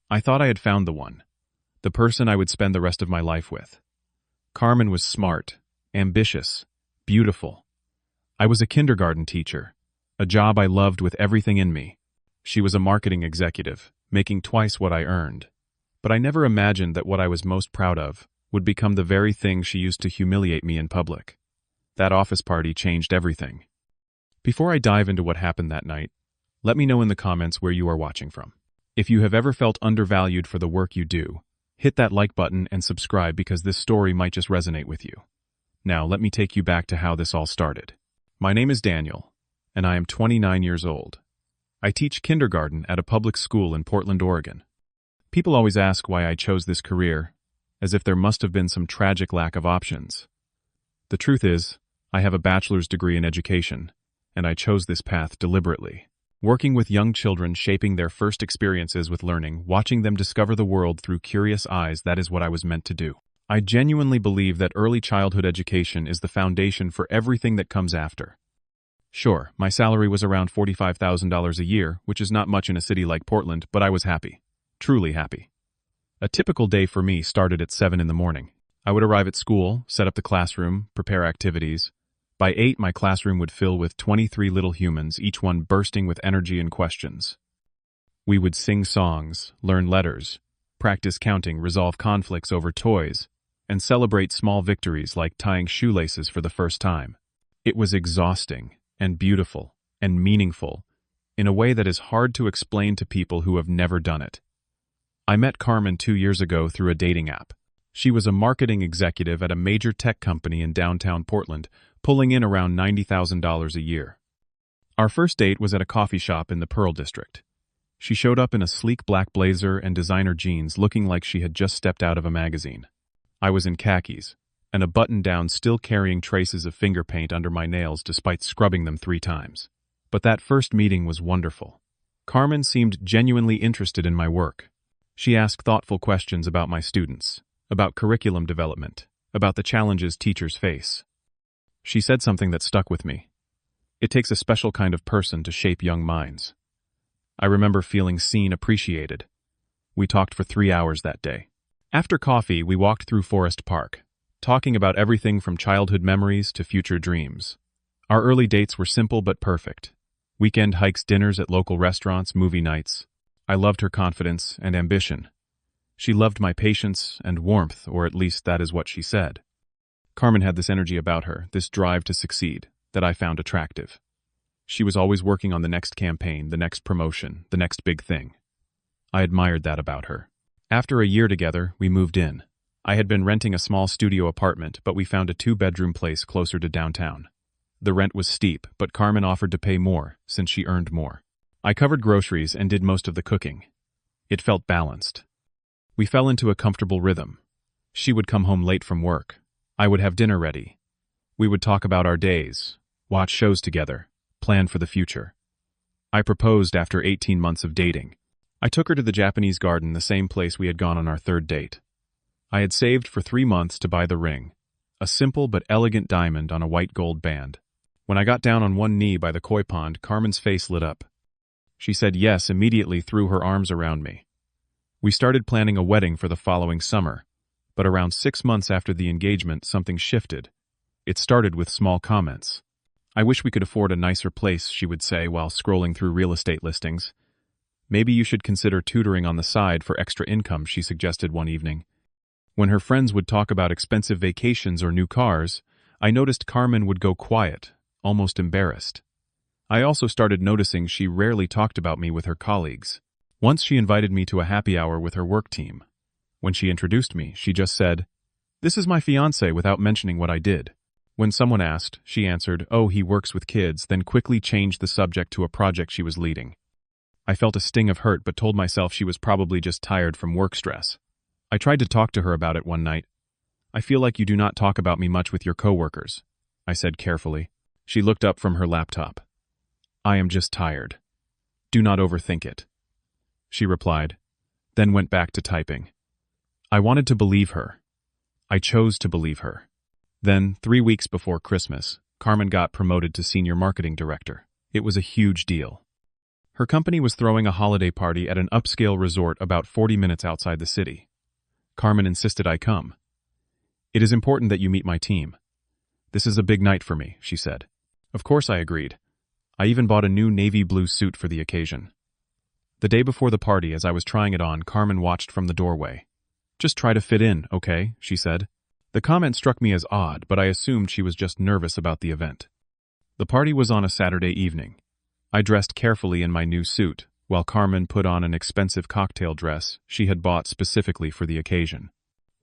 I thought I had found the one, the person I would spend the rest of my life with. Carmen was smart, ambitious, beautiful. I was a kindergarten teacher, a job I loved with everything in me. She was a marketing executive, making twice what I earned. But I never imagined that what I was most proud of would become the very thing she used to humiliate me in public. That office party changed everything. Before I dive into what happened that night, let me know in the comments where you are watching from. If you have ever felt undervalued for the work you do, hit that like button and subscribe because this story might just resonate with you. Now, let me take you back to how this all started. My name is Daniel, and I am 29 years old. I teach kindergarten at a public school in Portland, Oregon. People always ask why I chose this career, as if there must have been some tragic lack of options. The truth is, I have a bachelor's degree in education, and I chose this path deliberately. Working with young children, shaping their first experiences with learning, watching them discover the world through curious eyes, that is what I was meant to do. I genuinely believe that early childhood education is the foundation for everything that comes after. Sure, my salary was around $45,000 a year, which is not much in a city like Portland, but I was happy. Truly happy. A typical day for me started at 7 in the morning. I would arrive at school, set up the classroom, prepare activities. By 8, my classroom would fill with 23 little humans, each one bursting with energy and questions. We would sing songs, learn letters, practice counting, resolve conflicts over toys, and celebrate small victories like tying shoelaces for the first time. It was exhausting and beautiful and meaningful in a way that is hard to explain to people who have never done it. I met Carmen 2 years ago through a dating app. She was a marketing executive at a major tech company in downtown Portland, pulling in around $90,000 a year. Our first date was at a coffee shop in the Pearl District. She showed up in a sleek black blazer and designer jeans, looking like she had just stepped out of a magazine. I was in khakis, and a button-down, still carrying traces of finger paint under my nails despite scrubbing them 3 times. But that first meeting was wonderful. Carmen seemed genuinely interested in my work. She asked thoughtful questions about my students, about curriculum development, about the challenges teachers face. She said something that stuck with me. It takes a special kind of person to shape young minds. I remember feeling seen, appreciated. We talked for 3 hours that day. After coffee, we walked through Forest Park, talking about everything from childhood memories to future dreams. Our early dates were simple but perfect. Weekend hikes, dinners at local restaurants, movie nights. I loved her confidence and ambition. She loved my patience and warmth, or at least that is what she said. Carmen had this energy about her, this drive to succeed, that I found attractive. She was always working on the next campaign, the next promotion, the next big thing. I admired that about her. After a year together, we moved in. I had been renting a small studio apartment, but we found a 2-bedroom place closer to downtown. The rent was steep, but Carmen offered to pay more, since she earned more. I covered groceries and did most of the cooking. It felt balanced. We fell into a comfortable rhythm. She would come home late from work. I would have dinner ready. We would talk about our days, watch shows together, plan for the future. I proposed after 18 months of dating. I took her to the Japanese garden, the same place we had gone on our 3rd date. I had saved for 3 months to buy the ring, a simple but elegant diamond on a white gold band. When I got down on one knee by the koi pond, Carmen's face lit up. She said yes, immediately threw her arms around me. We started planning a wedding for the following summer, but around 6 months after the engagement, something shifted. It started with small comments. "I wish we could afford a nicer place," she would say while scrolling through real estate listings. "Maybe you should consider tutoring on the side for extra income," she suggested one evening. When her friends would talk about expensive vacations or new cars, I noticed Carmen would go quiet, almost embarrassed. I also started noticing she rarely talked about me with her colleagues. Once she invited me to a happy hour with her work team. When she introduced me, she just said, "This is my fiancé," without mentioning what I did. When someone asked, she answered, "Oh, he works with kids," then quickly changed the subject to a project she was leading. I felt a sting of hurt but told myself she was probably just tired from work stress. I tried to talk to her about it one night. "I feel like you do not talk about me much with your coworkers," I said carefully. She looked up from her laptop. "I am just tired. Do not overthink it," she replied, then went back to typing. I wanted to believe her. I chose to believe her. Then, 3 weeks before Christmas, Carmen got promoted to senior marketing director. It was a huge deal. Her company was throwing a holiday party at an upscale resort about 40 minutes outside the city. Carmen insisted I come. It is important that you meet my team. This is a big night for me, she said. Of course I agreed. I even bought a new navy blue suit for the occasion. The day before the party, as I was trying it on, Carmen watched from the doorway. Just try to fit in, okay, she said. The comment struck me as odd, but I assumed she was just nervous about the event. The party was on a Saturday evening. I dressed carefully in my new suit, while Carmen put on an expensive cocktail dress she had bought specifically for the occasion.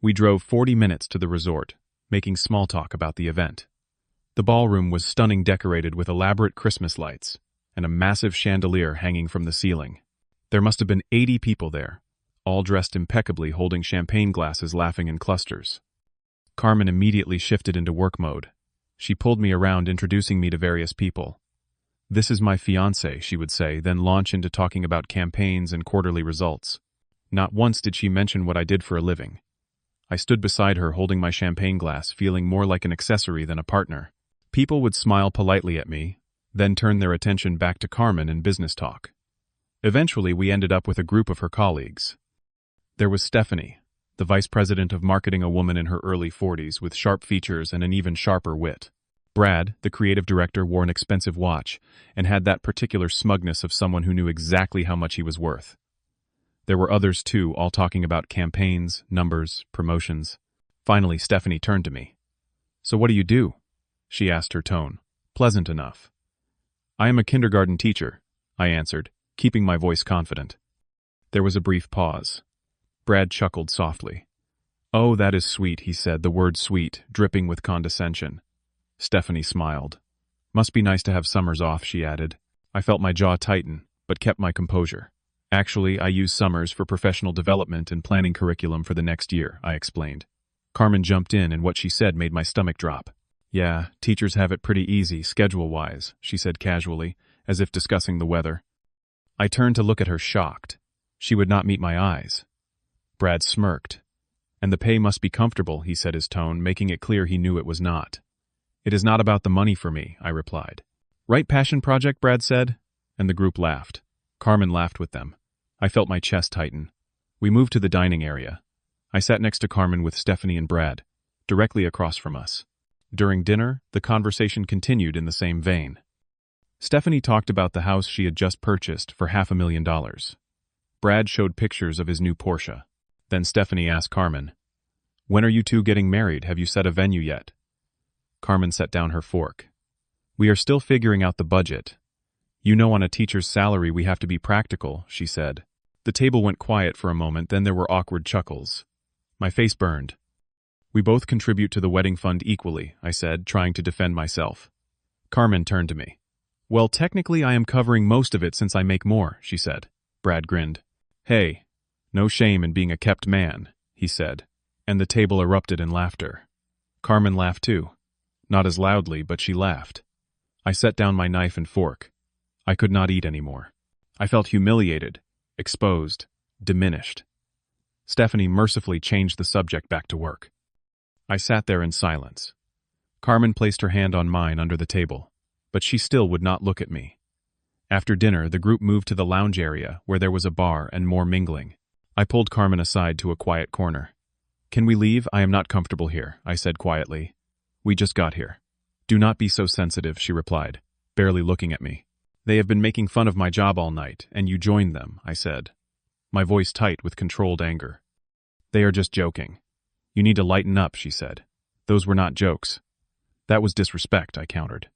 We drove 40 minutes to the resort, making small talk about the event. The ballroom was stunning, decorated with elaborate Christmas lights and a massive chandelier hanging from the ceiling. There must have been 80 people there, all dressed impeccably, holding champagne glasses, laughing in clusters. Carmen immediately shifted into work mode. She pulled me around, introducing me to various people. This is my fiancé, she would say, then launch into talking about campaigns and quarterly results. Not once did she mention what I did for a living. I stood beside her, holding my champagne glass, feeling more like an accessory than a partner. People would smile politely at me, then turn their attention back to Carmen and business talk. Eventually, we ended up with a group of her colleagues. There was Stephanie, the vice president of marketing, a woman in her early 40s with sharp features and an even sharper wit. Brad, the creative director, wore an expensive watch and had that particular smugness of someone who knew exactly how much he was worth. There were others too, all talking about campaigns, numbers, promotions. Finally, Stephanie turned to me. "So what do you do?" she asked, her tone pleasant enough. "I am a kindergarten teacher," I answered, keeping my voice confident. There was a brief pause. Brad chuckled softly. "Oh, that is sweet," he said, the word sweet dripping with condescension. Stephanie smiled. "Must be nice to have summers off," she added. I felt my jaw tighten, but kept my composure. "Actually, I use summers for professional development and planning curriculum for the next year," I explained. Carmen jumped in, and what she said made my stomach drop. "Yeah, teachers have it pretty easy, schedule-wise," she said casually, as if discussing the weather. I turned to look at her, shocked. She would not meet my eyes. Brad smirked. "And the pay must be comfortable," he said, his tone making it clear he knew it was not. "It is not about the money for me," I replied. "Right passion project," Brad said, and the group laughed. Carmen laughed with them. I felt my chest tighten. We moved to the dining area. I sat next to Carmen with Stephanie and Brad, directly across from us. During dinner, the conversation continued in the same vein. Stephanie talked about the house she had just purchased for $500,000. Brad showed pictures of his new Porsche. Then Stephanie asked Carmen, "When are you two getting married? Have you set a venue yet?" Carmen set down her fork. "We are still figuring out the budget. You know, on a teacher's salary we have to be practical," she said. The table went quiet for a moment, then there were awkward chuckles. My face burned. "We both contribute to the wedding fund equally," I said, trying to defend myself. Carmen turned to me. "Well, technically I am covering most of it since I make more," she said. Brad grinned. "Hey, no shame in being a kept man," he said, and the table erupted in laughter. Carmen laughed too. Not as loudly, but she laughed. I set down my knife and fork. I could not eat anymore. I felt humiliated, exposed, diminished. Stephanie mercifully changed the subject back to work. I sat there in silence. Carmen placed her hand on mine under the table, but she still would not look at me. After dinner, the group moved to the lounge area where there was a bar and more mingling. I pulled Carmen aside to a quiet corner. "Can we leave? I am not comfortable here," I said quietly. "We just got here." "Do not be so sensitive," she replied, barely looking at me. "They have been making fun of my job all night, and you joined them," I said, my voice tight with controlled anger. "They are just joking. You need to lighten up," she said. "Those were not jokes." "That was disrespect," I countered.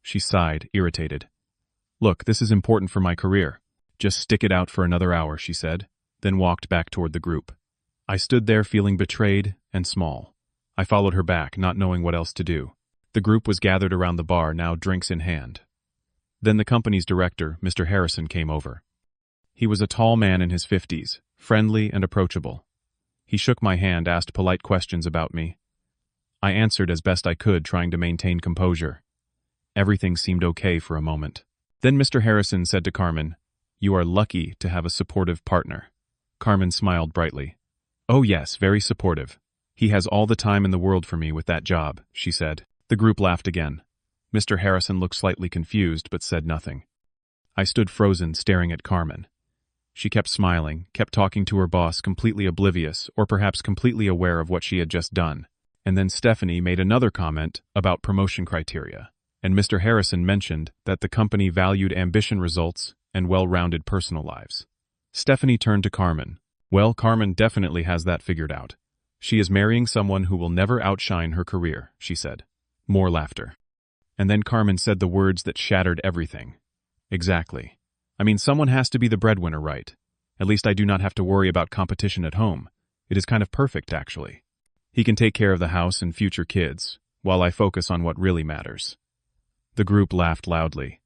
She sighed, irritated. "Look, this is important for my career. Just stick it out for another hour," she said, then walked back toward the group. I stood there feeling betrayed and small. I followed her back, not knowing what else to do. The group was gathered around the bar, now drinks in hand. Then the company's director, Mr. Harrison, came over. He was a tall man in his 50s, friendly and approachable. He shook my hand, asked polite questions about me. I answered as best I could, trying to maintain composure. Everything seemed okay for a moment. Then Mr. Harrison said to Carmen, "You are lucky to have a supportive partner." Carmen smiled brightly. "Oh yes, very supportive. He has all the time in the world for me with that job," she said. The group laughed again. Mr. Harrison looked slightly confused but said nothing. I stood frozen, staring at Carmen. She kept smiling, kept talking to her boss, completely oblivious, or perhaps completely aware of what she had just done. And then Stephanie made another comment about promotion criteria, and Mr. Harrison mentioned that the company valued ambition results and well-rounded personal lives. Stephanie turned to Carmen. Well, Carmen definitely has that figured out. She is marrying someone who will never outshine her career, she said. More laughter. And then Carmen said the words that shattered everything. Exactly. I mean, someone has to be the breadwinner, right? At least I do not have to worry about competition at home. It is kind of perfect, actually. He can take care of the house and future kids, while I focus on what really matters. The group laughed loudly.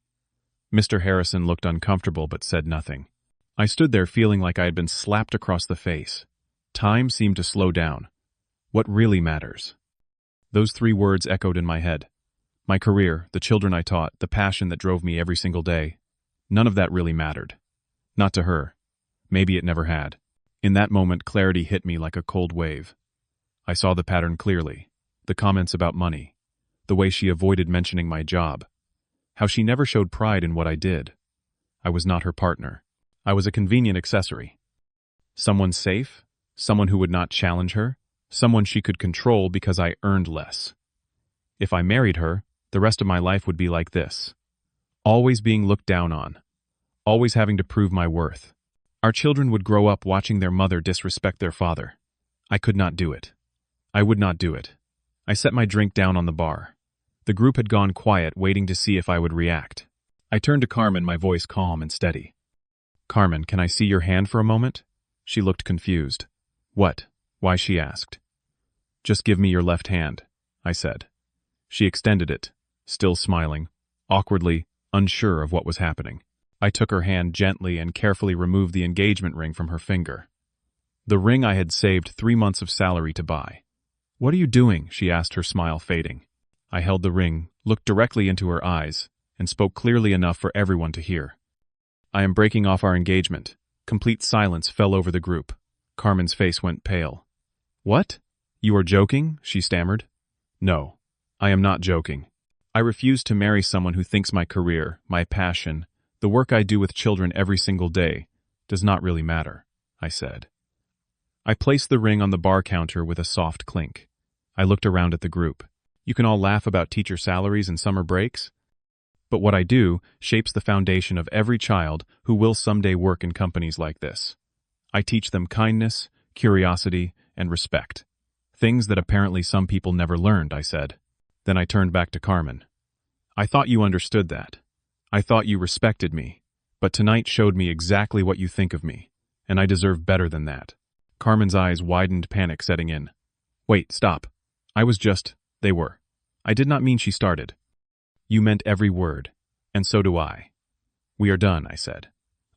Mr. Harrison looked uncomfortable but said nothing. I stood there feeling like I had been slapped across the face. Time seemed to slow down. What really matters? Those 3 words echoed in my head. My career, the children I taught, the passion that drove me every single day. None of that really mattered. Not to her. Maybe it never had. In that moment, clarity hit me like a cold wave. I saw the pattern clearly. The comments about money. The way she avoided mentioning my job. How she never showed pride in what I did. I was not her partner. I was a convenient accessory. Someone safe? Someone who would not challenge her? Someone she could control because I earned less. If I married her, the rest of my life would be like this. Always being looked down on. Always having to prove my worth. Our children would grow up watching their mother disrespect their father. I could not do it. I would not do it. I set my drink down on the bar. The group had gone quiet, waiting to see if I would react. I turned to Carmen, my voice calm and steady. Carmen, can I see your hand for a moment? She looked confused. What? Why, she asked. Just give me your left hand, I said. She extended it, still smiling, awkwardly, unsure of what was happening. I took her hand gently and carefully removed the engagement ring from her finger. The ring I had saved 3 months of salary to buy. What are you doing? She asked, her smile fading. I held the ring, looked directly into her eyes, and spoke clearly enough for everyone to hear. I am breaking off our engagement. Complete silence fell over the group. Carmen's face went pale. What? You are joking? She stammered. No, I am not joking. I refuse to marry someone who thinks my career, my passion, the work I do with children every single day, does not really matter, I said. I placed the ring on the bar counter with a soft clink. I looked around at the group. You can all laugh about teacher salaries and summer breaks, but what I do shapes the foundation of every child who will someday work in companies like this. I teach them kindness, curiosity, and respect. Things that apparently some people never learned, I said. Then I turned back to Carmen. I thought you understood that. I thought you respected me, but tonight showed me exactly what you think of me, and I deserve better than that. Carmen's eyes widened, panic setting in. Wait, stop. They were. I did not mean, she started. You meant every word, and so do I. We are done, I said.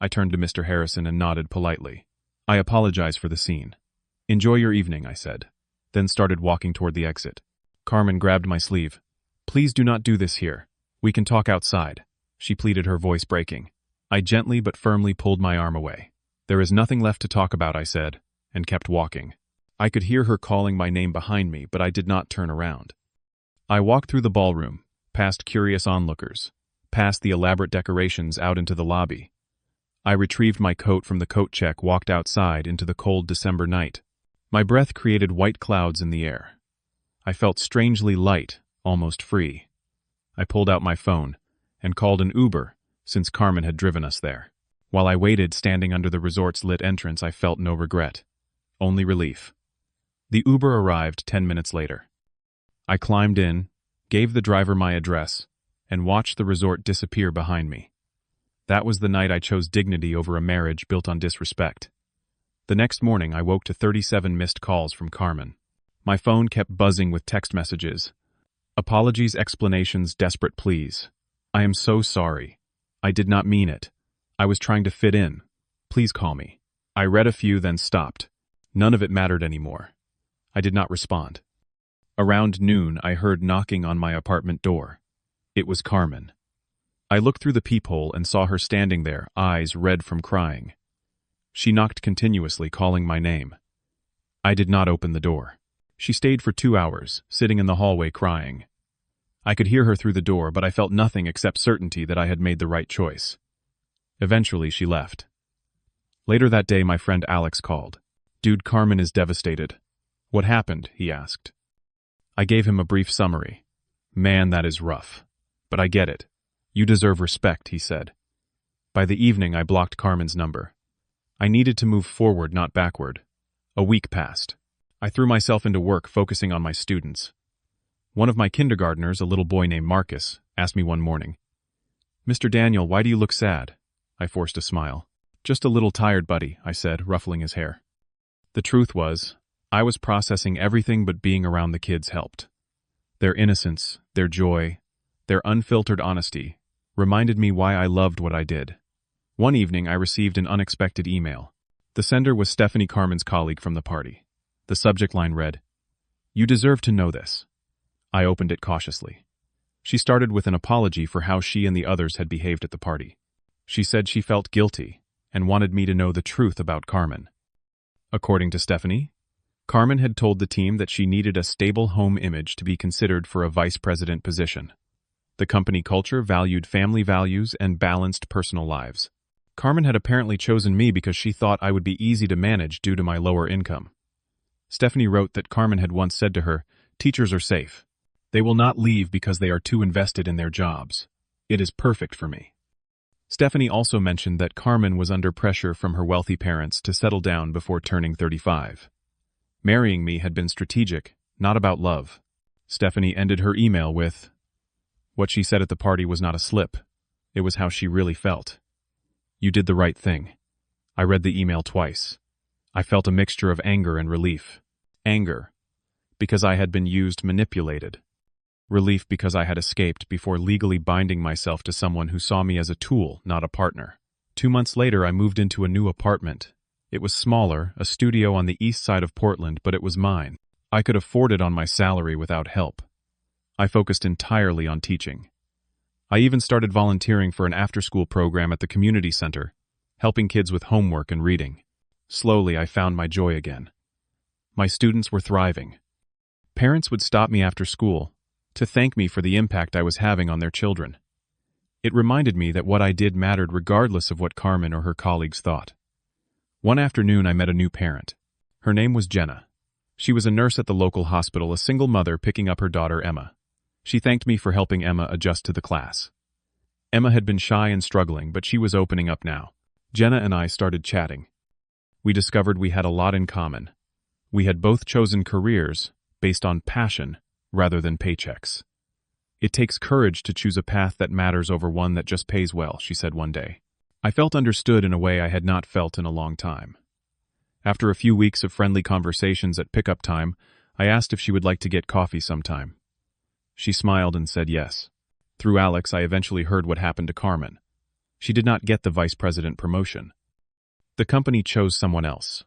I turned to Mr. Harrison and nodded politely. I apologize for the scene. Enjoy your evening, I said, then started walking toward the exit. Carmen grabbed my sleeve. Please do not do this here. We can talk outside, she pleaded, her voice breaking. I gently but firmly pulled my arm away. There is nothing left to talk about, I said, and kept walking. I could hear her calling my name behind me, but I did not turn around. I walked through the ballroom, past curious onlookers, past the elaborate decorations out into the lobby. I retrieved my coat from the coat check, walked outside into the cold December night. My breath created white clouds in the air. I felt strangely light, almost free. I pulled out my phone and called an Uber, since Carmen had driven us there. While I waited, standing under the resort's lit entrance, I felt no regret, only relief. The Uber arrived 10 minutes later. I climbed in, gave the driver my address, and watched the resort disappear behind me. That was the night I chose dignity over a marriage built on disrespect. The next morning, I woke to 37 missed calls from Carmen. My phone kept buzzing with text messages. Apologies, explanations, desperate pleas. I am so sorry. I did not mean it. I was trying to fit in. Please call me. I read a few, then stopped. None of it mattered anymore. I did not respond. Around noon, I heard knocking on my apartment door. It was Carmen. I looked through the peephole and saw her standing there, eyes red from crying. She knocked continuously, calling my name. I did not open the door. She stayed for 2 hours, sitting in the hallway crying. I could hear her through the door, but I felt nothing except certainty that I had made the right choice. Eventually, she left. Later that day, my friend Alex called. "Dude, Carmen is devastated." "What happened?" he asked. I gave him a brief summary. "Man, that is rough. But I get it. You deserve respect," he said. By the evening, I blocked Carmen's number. I needed to move forward, not backward. A week passed. I threw myself into work, focusing on my students. One of my kindergartners, a little boy named Marcus, asked me one morning, "Mr. Daniel, why do you look sad?" I forced a smile. "Just a little tired, buddy," I said, ruffling his hair. The truth was, I was processing everything, but being around the kids helped. Their innocence, their joy, their unfiltered honesty reminded me why I loved what I did. One evening, I received an unexpected email. The sender was Stephanie, Carmen's colleague from the party. The subject line read, "You deserve to know this." I opened it cautiously. She started with an apology for how she and the others had behaved at the party. She said she felt guilty and wanted me to know the truth about Carmen. According to Stephanie, Carmen had told the team that she needed a stable home image to be considered for a vice president position. The company culture valued family values and balanced personal lives. Carmen had apparently chosen me because she thought I would be easy to manage due to my lower income. Stephanie wrote that Carmen had once said to her, "Teachers are safe. They will not leave because they are too invested in their jobs. It is perfect for me." Stephanie also mentioned that Carmen was under pressure from her wealthy parents to settle down before turning 35. Marrying me had been strategic, not about love. Stephanie ended her email with, "What she said at the party was not a slip. It was how she really felt. You did the right thing." I read the email twice. I felt a mixture of anger and relief. Anger, because I had been used, manipulated. Relief, because I had escaped before legally binding myself to someone who saw me as a tool, not a partner. 2 months later, I moved into a new apartment. It was smaller, a studio on the east side of Portland, but it was mine. I could afford it on my salary without help. I focused entirely on teaching. I even started volunteering for an after-school program at the community center, helping kids with homework and reading. Slowly, I found my joy again. My students were thriving. Parents would stop me after school to thank me for the impact I was having on their children. It reminded me that what I did mattered regardless of what Carmen or her colleagues thought. One afternoon, I met a new parent. Her name was Jenna. She was a nurse at the local hospital, a single mother picking up her daughter Emma. She thanked me for helping Emma adjust to the class. Emma had been shy and struggling, but she was opening up now. Jenna and I started chatting. We discovered we had a lot in common. We had both chosen careers based on passion rather than paychecks. "It takes courage to choose a path that matters over one that just pays well," she said one day. I felt understood in a way I had not felt in a long time. After a few weeks of friendly conversations at pickup time, I asked if she would like to get coffee sometime. She smiled and said yes. Through Alex, I eventually heard what happened to Carmen. She did not get the vice president promotion. The company chose someone else.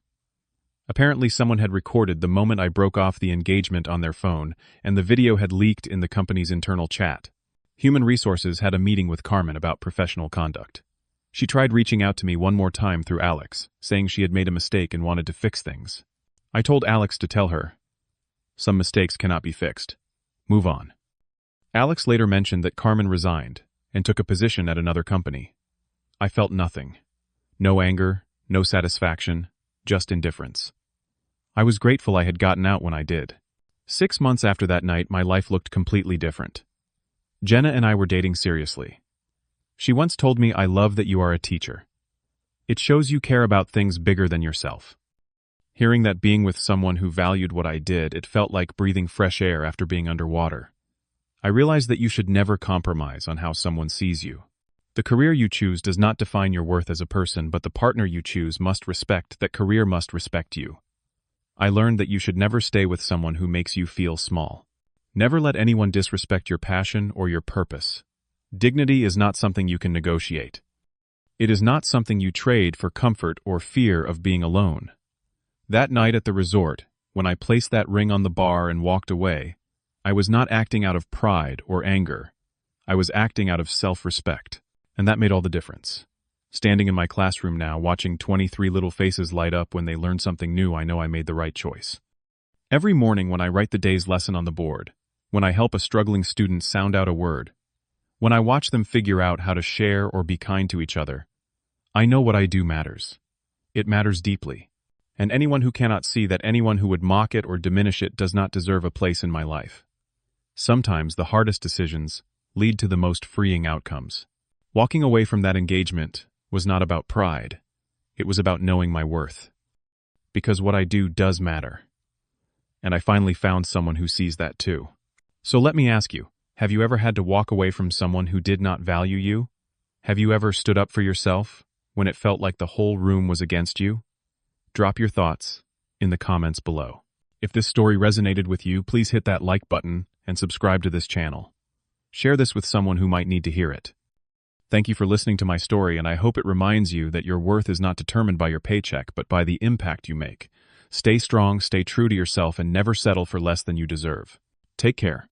Apparently, someone had recorded the moment I broke off the engagement on their phone, and the video had leaked in the company's internal chat. Human Resources had a meeting with Carmen about professional conduct. She tried reaching out to me one more time through Alex, saying she had made a mistake and wanted to fix things. I told Alex to tell her, "Some mistakes cannot be fixed. Move on." Alex later mentioned that Carmen resigned and took a position at another company. I felt nothing. No anger, no satisfaction, just indifference. I was grateful I had gotten out when I did. 6 months after that night, my life looked completely different. Jenna and I were dating seriously. She once told me, "I love that you are a teacher. It shows you care about things bigger than yourself." Hearing that being with someone who valued what I did, it felt like breathing fresh air after being underwater. I realized that you should never compromise on how someone sees you. The career you choose does not define your worth as a person, but the partner you choose must respect that career must respect you. I learned that you should never stay with someone who makes you feel small. Never let anyone disrespect your passion or your purpose. Dignity is not something you can negotiate. It is not something you trade for comfort or fear of being alone. That night at the resort, when I placed that ring on the bar and walked away, I was not acting out of pride or anger. I was acting out of self-respect. And that made all the difference. Standing in my classroom now, watching 23 little faces light up when they learn something new, I know I made the right choice. Every morning when I write the day's lesson on the board, when I help a struggling student sound out a word, when I watch them figure out how to share or be kind to each other, I know what I do matters. It matters deeply. And anyone who cannot see that anyone who would mock it or diminish it does not deserve a place in my life. Sometimes the hardest decisions lead to the most freeing outcomes. Walking away from that engagement was not about pride. It was about knowing my worth. Because what I do does matter. And I finally found someone who sees that too. So let me ask you, have you ever had to walk away from someone who did not value you? Have you ever stood up for yourself when it felt like the whole room was against you? Drop your thoughts in the comments below. If this story resonated with you, please hit that like button and subscribe to this channel. Share this with someone who might need to hear it. Thank you for listening to my story, and I hope it reminds you that your worth is not determined by your paycheck, but by the impact you make. Stay strong, stay true to yourself, and never settle for less than you deserve. Take care.